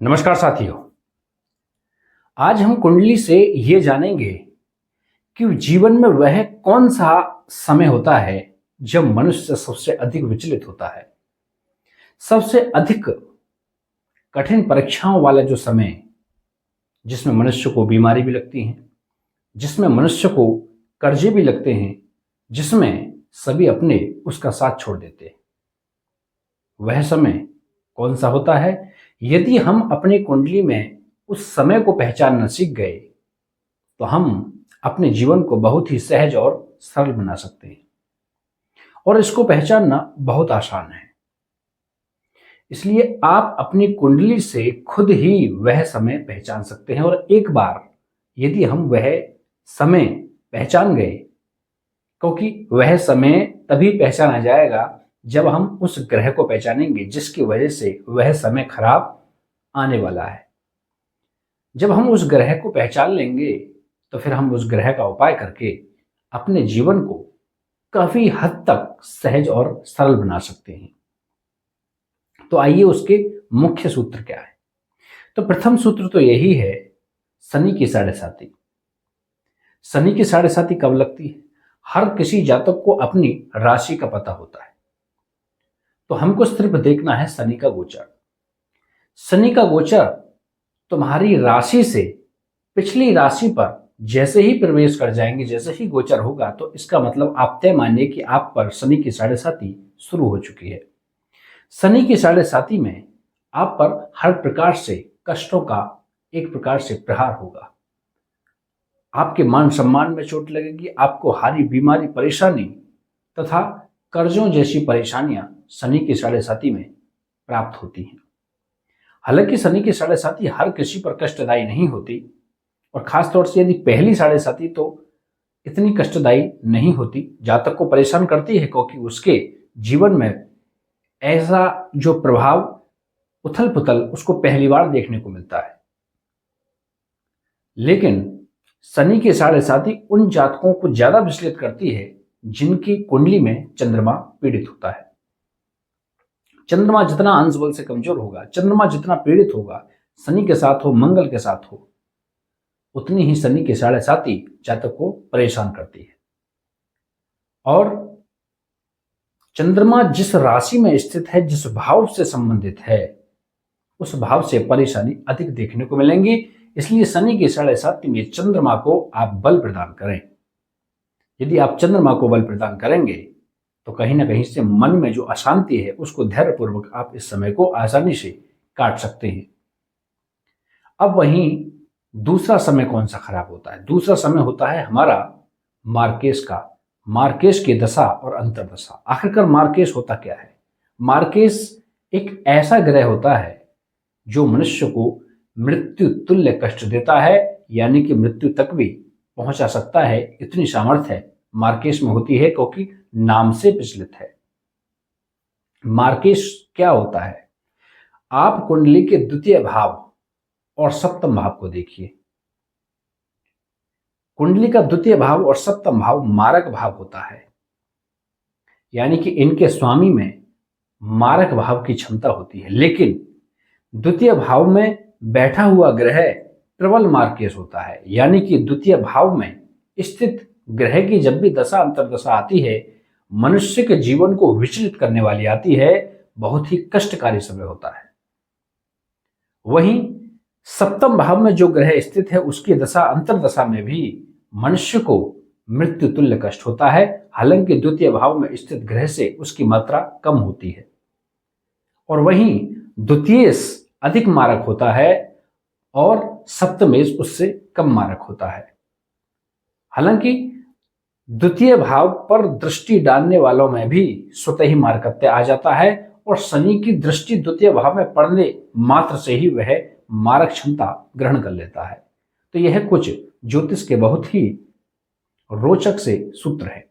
नमस्कार साथियों। आज हम कुंडली से ये जानेंगे कि जीवन में वह कौन सा समय होता है जब मनुष्य सबसे अधिक विचलित होता है। सबसे अधिक कठिन परीक्षाओं वाला जो समय, जिसमें मनुष्य को बीमारी भी लगती है, जिसमें मनुष्य को कर्जे भी लगते हैं, जिसमें सभी अपने उसका साथ छोड़ देते हैं। वह समय कौन सा होता है? यदि हम अपनी कुंडली में उस समय को पहचानना सीख गए तो हम अपने जीवन को बहुत ही सहज और सरल बना सकते हैं। और इसको पहचानना बहुत आसान है। इसलिए आप अपनी कुंडली से खुद ही वह समय पहचान सकते हैं। और एक बार यदि हम वह समय पहचान गए, क्योंकि वह समय तभी पहचाना जाएगा जब हम उस ग्रह को पहचानेंगे जिसकी वजह से वह समय खराब आने वाला है। जब हम उस ग्रह को पहचान लेंगे तो फिर हम उस ग्रह का उपाय करके अपने जीवन को काफी हद तक सहज और सरल बना सकते हैं। तो आइए उसके मुख्य सूत्र क्या है। तो प्रथम सूत्र तो यही है, शनि की साढ़े साती। शनि की साढ़े साती कब लगती है? हर किसी जातक को अपनी राशि का पता होता है। तो हमको सिर्फ देखना है शनि का गोचर। शनि का गोचर तुम्हारी राशि से पिछली राशि पर जैसे ही प्रवेश कर जाएंगे, जैसे ही गोचर होगा, तो इसका मतलब आप तय मानिए कि आप पर शनि की साढ़े साती शुरू हो चुकी है। शनि की साढ़े साती में आप पर हर प्रकार से कष्टों का एक प्रकार से प्रहार होगा। आपके मान सम्मान में चोट लगेगी, आपको हारी बीमारी परेशानी तथा कर्जों जैसी परेशानियां शनि की साढ़े साती में प्राप्त होती हैं। हालांकि शनि की साढ़े साती हर किसी पर कष्टदायी नहीं होती, और खासतौर से यदि पहली साढ़े साती तो इतनी कष्टदायी नहीं होती। जातक को परेशान करती है क्योंकि उसके जीवन में ऐसा जो प्रभाव उथल पुथल उसको पहली बार देखने को मिलता है। लेकिन शनि की साढ़े साती उन जातकों को ज्यादा विचलित करती है जिनकी कुंडली में चंद्रमा पीड़ित होता है। चंद्रमा जितना अंश बल से कमजोर होगा, चंद्रमा जितना पीड़ित होगा, शनि के साथ हो, मंगल के साथ हो, उतनी ही शनि की साढ़े साती जातक को परेशान करती है। और चंद्रमा जिस राशि में स्थित है, जिस भाव से संबंधित है, उस भाव से परेशानी अधिक देखने को मिलेंगी। इसलिए शनि की साढ़े साती में चंद्रमा को आप बल प्रदान करें। यदि आप चंद्रमा को बल प्रदान करेंगे तो कहीं ना कहीं से मन में जो अशांति है उसको धैर्यपूर्वक आप इस समय को आसानी से काट सकते हैं। अब वहीं दूसरा समय कौन सा खराब होता है? दूसरा समय होता है हमारा मार्केश का। मार्केश की दशा और अंतर्दशा। आखिरकार मार्केश होता क्या है? मार्केश एक ऐसा ग्रह होता है जो मनुष्य को मृत्यु तुल्य कष्ट देता है, यानी कि मृत्यु तक भी पहुंचा सकता है। इतनी सामर्थ्य मार्केश में होती है क्योंकि नाम से विचलित है। मार्केश क्या होता है? आप कुंडली के द्वितीय भाव और सप्तम भाव को देखिए। कुंडली का द्वितीय भाव और सप्तम भाव मारक भाव होता है, यानी कि इनके स्वामी में मारक भाव की क्षमता होती है। लेकिन द्वितीय भाव में बैठा हुआ ग्रह प्रबल मार्केश होता है, यानी कि द्वितीय भाव में स्थित ग्रह की जब भी दशा अंतर्दशा आती है, मनुष्य के जीवन को विचलित करने वाली आती है। बहुत ही कष्टकारी समय होता है। वहीं सप्तम भाव में जो ग्रह स्थित है उसकी दशा अंतर्दशा में भी मनुष्य को मृत्यु तुल्य कष्ट होता है। हालांकि द्वितीय भाव में स्थित ग्रह से उसकी मात्रा कम होती है, और वहीं द्वितीय अधिक मारक होता है और सप्तमेश उससे कम मारक होता है। हालांकि द्वितीय भाव पर दृष्टि डालने वालों में भी स्वतः ही मारकत्य आ जाता है, और शनि की दृष्टि द्वितीय भाव में पड़ने मात्र से ही वह मारक क्षमता ग्रहण कर लेता है। तो यह कुछ ज्योतिष के बहुत ही रोचक से सूत्र है।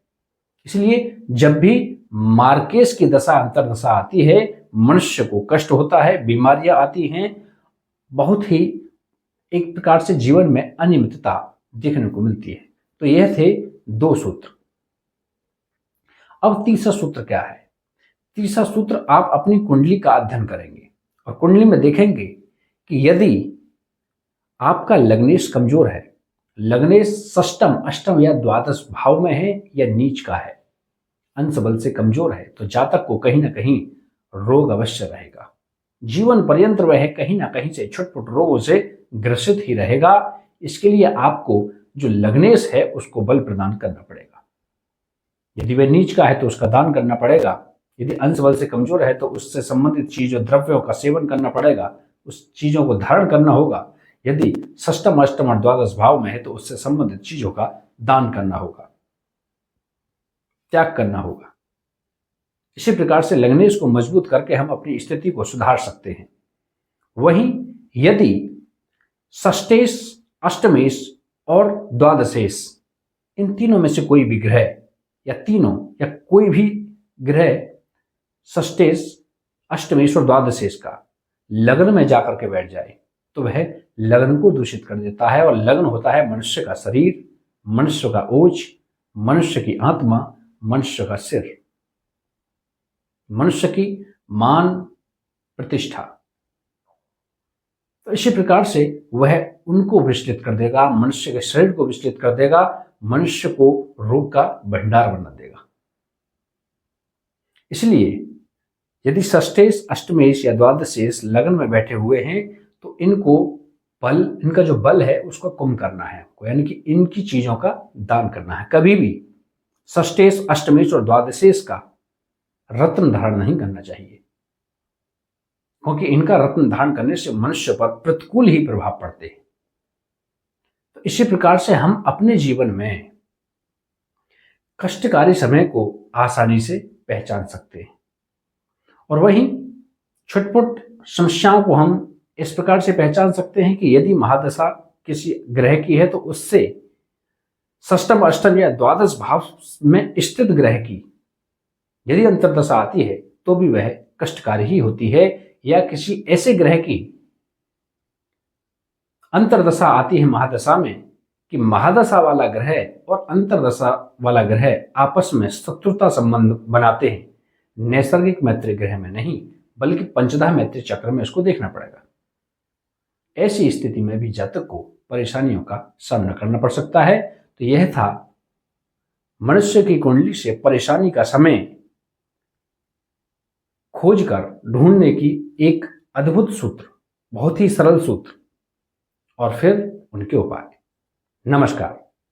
इसलिए जब भी मार्केश की दशा अंतर्दशा आती है, मनुष्य को कष्ट होता है, बीमारियां आती हैं, बहुत ही एक प्रकार से जीवन में अनियमितता देखने को मिलती है। तो यह थे दो सूत्र। अब तीसरा सूत्र क्या है? तीसरा सूत्र, आप अपनी कुंडली का अध्ययन करेंगे और कुंडली में देखेंगे कि यदि आपका लग्नेश कमजोर है, लग्नेश षष्टम, अष्टम या द्वादश भाव में है या नीच का है, अंश बल से कमजोर है, तो जातक को कहीं ना कहीं रोग अवश्य रहेगा। जीवन पर्यंत वह कहीं ना कहीं से छुटपुट रोगों से ग्रसित ही रहेगा। इसके लिए आपको जो लग्नेश है उसको बल प्रदान करना पड़ेगा। यदि वह नीच का है तो उसका दान करना पड़ेगा। यदि अंश बल से कमजोर है तो उससे संबंधित चीजों, द्रव्यों का सेवन करना पड़ेगा, उस चीजों को धारण करना होगा। यदि षष्टम, अष्टम और द्वादश भाव में है तो उससे संबंधित चीजों का दान करना होगा, त्याग करना होगा। इसी प्रकार से लग्नेश को मजबूत करके हम अपनी स्थिति को सुधार सकते हैं। वहीं यदि षष्टेश, अष्टमेश और द्वादशेश, इन तीनों में से कोई भी ग्रह या तीनों या कोई भी ग्रह षष्टेश, अष्टमेश और द्वादशेश का लग्न में जाकर के बैठ जाए तो वह लग्न को दूषित कर देता है। और लग्न होता है मनुष्य का शरीर, मनुष्य का ओज, मनुष्य की आत्मा, मनुष्य का सिर, मनुष्य की मान प्रतिष्ठा। तो इसी प्रकार से वह उनको विचलित कर देगा, मनुष्य के शरीर को विचलित कर देगा, मनुष्य को रोग का भंडार बना देगा। इसलिए यदि षष्टेश, अष्टमेश या द्वादशेश लग्न में बैठे हुए हैं तो इनको बल, इनका जो बल है उसको कम करना है आपको, यानी कि इनकी चीजों का दान करना है। कभी भी षष्टेश, अष्टमेश और द्वादशेश का रत्न धारण नहीं करना चाहिए, क्योंकि इनका रत्न धारण करने से मनुष्य पर प्रतिकूल ही प्रभाव पड़ते हैं। तो इसी प्रकार से हम अपने जीवन में कष्टकारी समय को आसानी से पहचान सकते हैं। और वहीं छुटपुट समस्याओं को हम इस प्रकार से पहचान सकते हैं कि यदि महादशा किसी ग्रह की है तो उससे षष्टम, अष्टम या द्वादश भाव में स्थित ग्रह की यदि अंतर्दशा आती है तो भी वह कष्टकारी ही होती है। या किसी ऐसे ग्रह की अंतर्दशा आती है महादशा में कि महादशा वाला ग्रह और अंतर्दशा वाला ग्रह आपस में शत्रुता संबंध बनाते हैं, नैसर्गिक मैत्री ग्रह में नहीं बल्कि पंचदश मैत्री चक्र में इसको देखना पड़ेगा। ऐसी स्थिति में भी जातक को परेशानियों का सामना करना पड़ सकता है। तो यह था मनुष्य की कुंडली से परेशानी का समय खोजकर ढूंढने की एक अद्भुत सूत्र, बहुत ही सरल सूत्र, और फिर उनके उपाय। नमस्कार।